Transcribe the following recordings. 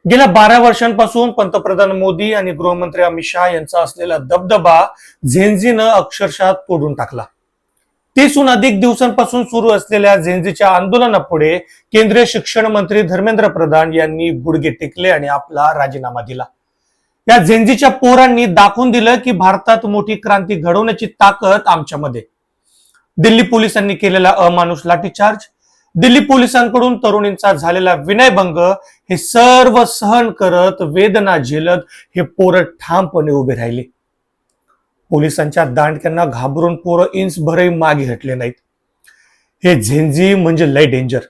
गेल्या 12 वर्षांपासून पंतप्रधान मोदी आणि गृहमंत्री अमित शहा यांचा असलेला दबदबा झेंझीनं अक्षरशः तोडून टाकला. 30हून अधिक दिवसांपासून सुरू असलेल्या झेंझीच्या आंदोलनापुढे केंद्रीय शिक्षण मंत्री धर्मेंद्र प्रधान यांनी गुडघे टेकले आणि आपला राजीनामा दिला. या झेंझीच्या पोरांनी दाखवून दिलं की भारतात मोठी क्रांती घडवण्याची ताकद आमच्यामध्ये. दिल्ली पोलिसांनी केलेला अमानुष लाठीचार्ज, दिल्ली पोलिसांकडून तरुणींचा झालेला विनयभंग, हे सर्व सहन करत वेदना झेलत हे पोरं ठामपणे उभे राहिले. पोलिसांच्या दांडक्यांना घाबरून पोरं इंच भरही मागे हटले नाहीत. हे झेंझी म्हणजे लय डेंजर.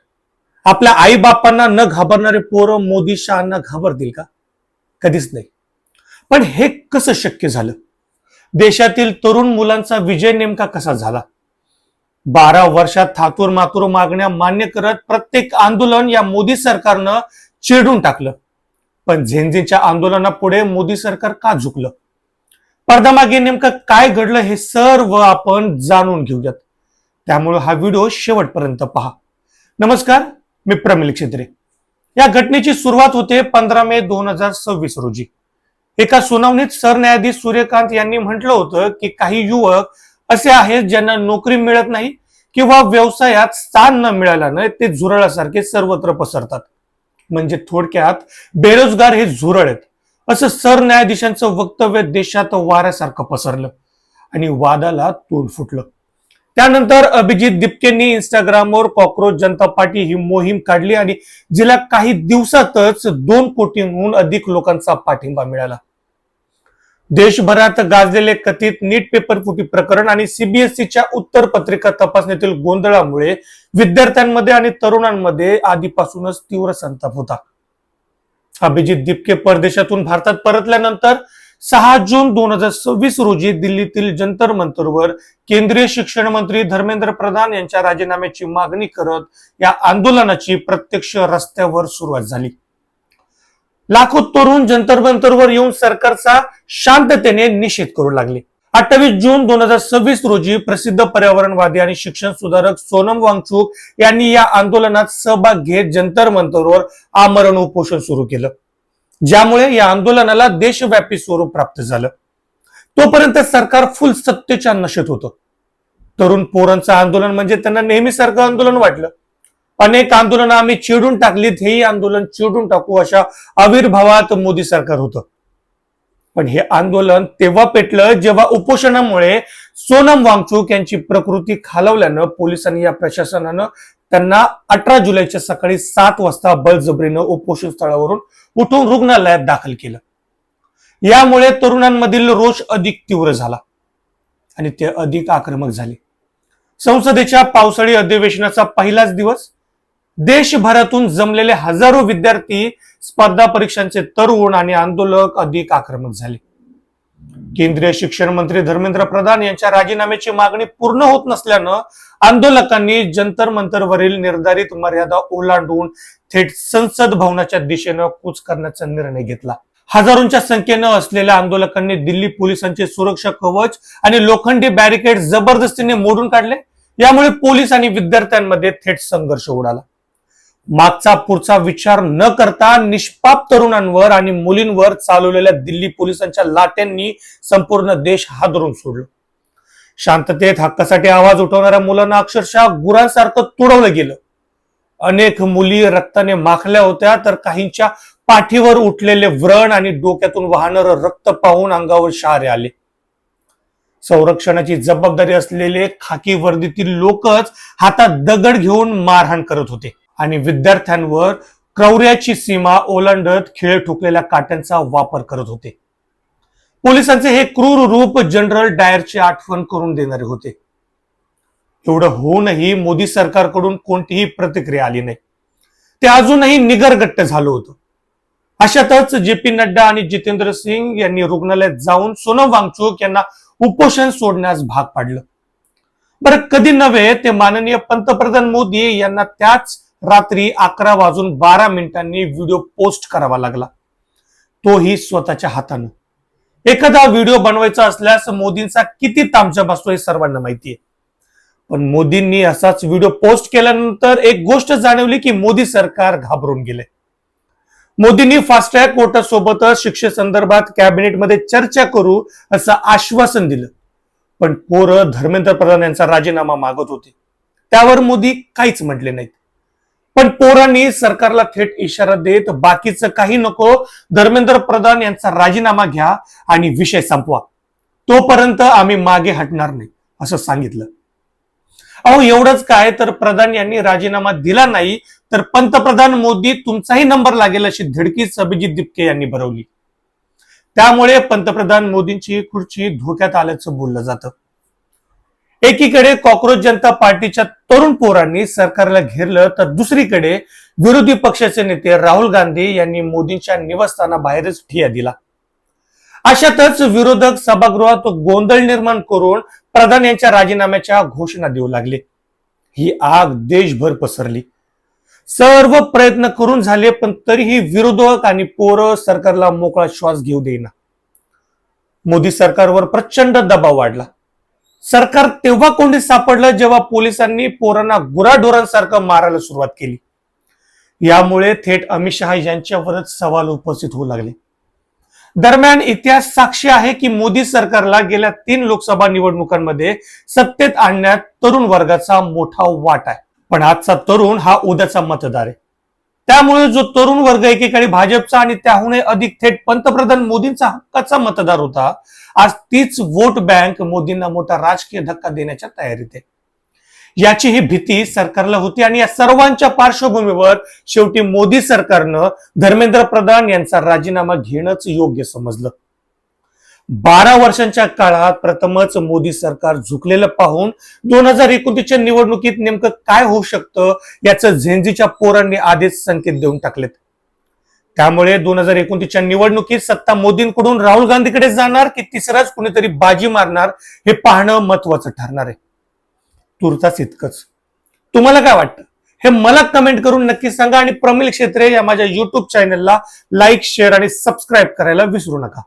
आपल्या आई बापांना न घाबरणारे पोरं मोदी शहांना घाबरतील का? कधीच नाही. पण हे कसं शक्य झालं? देशातील तरुण मुलांचा विजय नेमका कसा झाला? 12 वर्षात थातूर मातूर मागण्या मान्य करत प्रत्येक आंदोलन या मोदी सरकारनं चिरडून टाकलं. पण झेंझीच्या आंदोलनापुढे मोदी सरकार का झुकलं? पडद्यामागे नेमकं काय घडलं हे सर्व आपण जाणून घेऊयात. त्यामुळे हा व्हिडिओ शेवटपर्यंत पहा. नमस्कार, मी प्रमिल क्षेत्रे. या घटनेची सुरुवात होते 15 मे 2026 रोजी. एका सुनावणीत सरन्यायाधीश सूर्यकांत यांनी म्हटलं होतं की काही युवक असे आहेत ज्यांना नोकरी मिळत नाही किंवा व्यवसायात स्थान न मिळाल्यानं ते झुरळासारखे सर्वत्र पसरतात. म्हणजे थोडक्यात बेरोजगार हे झुरळ आहेत, असं सरन्यायाधीशांचं वक्तव्य देशात वाऱ्यासारखं पसरलं आणि वादाला तोंड फुटलं. त्यानंतर अभिजित दिपकेंनी इंस्टाग्रामवर कॉक्रोच जनता पार्टी ही मोहीम काढली आणि जिला काही दिवसातच 2 कोटींहून अधिक लोकांचा पाठिंबा मिळाला. देशभरात गाजलेले कथित नीट पेपर फुटी प्रकरण आणि सीबीएसईच्या उत्तर पत्रिका तपासणीतील गोंधळामुळे विद्यार्थ्यांमध्ये आणि तरुणांमध्ये आधीपासूनच तीव्र संताप होता. अभिजित दिपके परदेशातून भारतात परतल्यानंतर 6 जून 2026 रोजी दिल्लीतील जंतर मंतरवर केंद्रीय शिक्षण मंत्री धर्मेंद्र प्रधान यांच्या राजीनाम्याची मागणी करत या आंदोलनाची प्रत्यक्ष रस्त्यावर सुरुवात झाली. लाखो तरुण जंतर मंतरवर येऊन सरकारचा शांततेने निषेध करू लागले. 28 जून 2026 रोजी प्रसिद्ध पर्यावरणवादी आणि शिक्षण सुधारक सोनम वांगचुक यांनी या आंदोलनात सहभाग घेत जंतर मंतरवर आमरण उपोषण सुरू केलं, ज्यामुळे या आंदोलनाला देशव्यापी स्वरूप प्राप्त झालं. तोपर्यंत सरकार फुल सत्तेच्या नशेत होतं. तरुण पोरांचं आंदोलन म्हणजे त्यांना नेहमीसारखं आंदोलन वाटलं. अनेक आंदोलनं आम्ही चिडून टाकलीत, हेही आंदोलन चिडून टाकू अशा आविर्भावात मोदी सरकार होतं. पण हे आंदोलन तेव्हा पेटलं जेव्हा उपोषणामुळे सोनम वांगचुक यांची प्रकृती खालावल्यानं पोलिसांनी या प्रशासनानं त्यांना 18 जुलैच्या सकाळी 7 वाजता बळजबरीनं उपोषण स्थळावरून उठून रुग्णालयात दाखल केलं. यामुळे तरुणांमधील रोष अधिक तीव्र झाला आणि ते अधिक आक्रमक झाले. संसदेच्या पावसाळी अधिवेशनाचा पहिलाच दिवस. देशभरातून जमलेले हजारो विद्यार्थी, स्पर्धा परीक्षांचे तरुण आणि आंदोलक अधिक आक्रमक झाले. केंद्रीय शिक्षण मंत्री धर्मेंद्र प्रधान यांच्या राजीनाम्याची मागणी पूर्ण होत नसल्यानं आंदोलकांनी जंतर मंतरवरील निर्धारित मर्यादा ओलांडून थेट संसद भवनाच्या दिशेनं कूच करण्याचा निर्णय घेतला. हजारोंच्या संख्येनं असलेल्या आंदोलकांनी दिल्ली पोलिसांचे सुरक्षा कवच आणि लोखंडी बॅरिकेड जबरदस्तीने मोडून काढले. यामुळे पोलीस आणि विद्यार्थ्यांमध्ये थेट संघर्ष उडाला. मागचा पुढचा विचार न करता निष्पाप तरुणांवर आणि मुलींवर चालवलेल्या दिल्ली पोलिसांच्या लाट्यांनी संपूर्ण देश हादरून सोडलं. शांततेत हक्कासाठी आवाज उठवणाऱ्या मुलांना अक्षरशः गुरांसारखं तुडवलं गेलं. अनेक मुली रक्ताने माखल्या होत्या, तर काहींच्या पाठीवर उठलेले व्रण आणि डोक्यातून वाहणारं रक्त पाहून अंगावर शहारे आले. संरक्षणाची जबाबदारी असलेले खाकी वर्दीतील लोकच हातात दगड घेऊन मारहाण करत होते आणि विद्यार्थ्यांवर क्रौर्याची सीमा ओलांडत खिळे ठोकलेल्या काट्यांचा वापर करत होते. पोलिसांचे हे क्रूर रूप जनरल डायरची आठवण करून देणारे होते. एवढं होऊनही मोदी सरकारकडून कोणतीही प्रतिक्रिया आली नाही. ते अजूनही निगरगट्ट झालं होतं. अशातच JP नड्डा आणि जितेंद्र सिंग यांनी रुग्णालयात जाऊन सोनम वांगचुक यांना उपोषण सोडण्यास भाग पाडलं. बरं, कधी नव्हे ते माननीय पंतप्रधान मोदी यांना त्याच रात्री 11:12 व्हिडिओ पोस्ट करावा लागला, तोही स्वतःच्या हातानं. एखादा व्हिडिओ बनवायचा असल्यास मोदींचा किती तामझाम असतो हे सर्वांना माहितीये. पण मोदींनी असाच व्हिडिओ पोस्ट केल्यानंतर एक गोष्ट जाणवली की मोदी सरकार घाबरून गेले. मोदींनी फास्ट ट्रॅक कोर्टासोबतच शिक्षेसंदर्भात कॅबिनेटमध्ये चर्चा करू असं आश्वासन दिलं. पण पोरं धर्मेंद्र प्रधान यांचा राजीनामा मागत होते. त्यावर मोदी काहीच म्हटले नाहीत. पण पोरांनी सरकारला थेट इशारा देत बाकीचं काही नको, धर्मेंद्र प्रधान यांचा राजीनामा घ्या आणि विषय संपवा, तोपर्यंत आम्ही मागे हटणार नाही असं सांगितलं. अहो एवढंच काय, तर प्रधान यांनी राजीनामा दिला नाही तर पंतप्रधान मोदी तुमचाही नंबर लागेल अशी धडकीच अभिजित दिपके यांनी भरवली. त्यामुळे पंतप्रधान मोदींची खुर्ची धोक्यात आल्याचं बोललं जातं. एकीकडे कॉक्रोच जनता पार्टीच्या तरुण पोरांनी सरकारला घेरलं, तर दुसरीकडे विरोधी पक्षाचे नेते राहुल गांधी यांनी मोदींच्या निवासस्थानाबाहेरच ठिय्या दिला. अशातच विरोधक सभागृहात गोंधळ निर्माण करून प्रधान यांच्या राजीनाम्याच्या घोषणा देऊ लागले. ही आग देशभर पसरली. सर्व प्रयत्न करून झाले, पण तरीही विरोधक आणि पोरं सरकारला मोकळा श्वास घेऊ देईना. मोदी सरकारवर प्रचंड दबाव वाढला. सरकार तेव्हा कोंडीत सापडलं जेव्हा पोलिसांनी पोरांना गुराढोरांसारखं मारायला सुरुवात केली. यामुळे थेट अमित शहा यांच्यावरच सवाल उपस्थित होऊ लागले. दरम्यान इतिहास साक्षी आहे की मोदी सरकारला गेल्या 3 लोकसभा निवडणुकांमध्ये सत्तेत आणण्यात तरुण वर्गाचा मोठा वाटा आहे. पण आजचा तरुण हा उद्याचा मतदार आहे. त्यामुळे जो तरुण वर्ग एकेकाळी भाजपचा आणि त्याहूनही अधिक थेट पंतप्रधान मोदींचा हक्काचा मतदार होता, आज तीच वोट बँक मोदींना मोठा राजकीय धक्का देण्याच्या तयारीत आहे. याची ही भीती सरकारला होती आणि या सर्वांच्या पार्श्वभूमीवर शेवटी मोदी सरकारनं धर्मेंद्र प्रधान यांचा राजीनामा घेणंच योग्य समजलं. 12 वर्षांच्या काळात प्रथमच मोदी सरकार झुकलेलं पाहून 2029च्या निवडणुकीत नेमकं काय होऊ शकतं याचं झेंझीच्या पोरांनी आधीच संकेत देऊन टाकलेत. त्यामुळे 2029च्या निवडणुकीत सत्ता मोदींकडून राहुल गांधीकडे जाणार की तिसराच कुणीतरी बाजी मारणार हे पाहणं महत्वाचं ठरणार आहे. तुर्तास इतकंच. तुम्हाला काय वाटतं हे मला कमेंट करून नक्की सांगा आणि प्रमिल क्षेत्रे या माझ्या युट्यूब चॅनलला लाईक, शेअर आणि सबस्क्राईब करायला विसरू नका.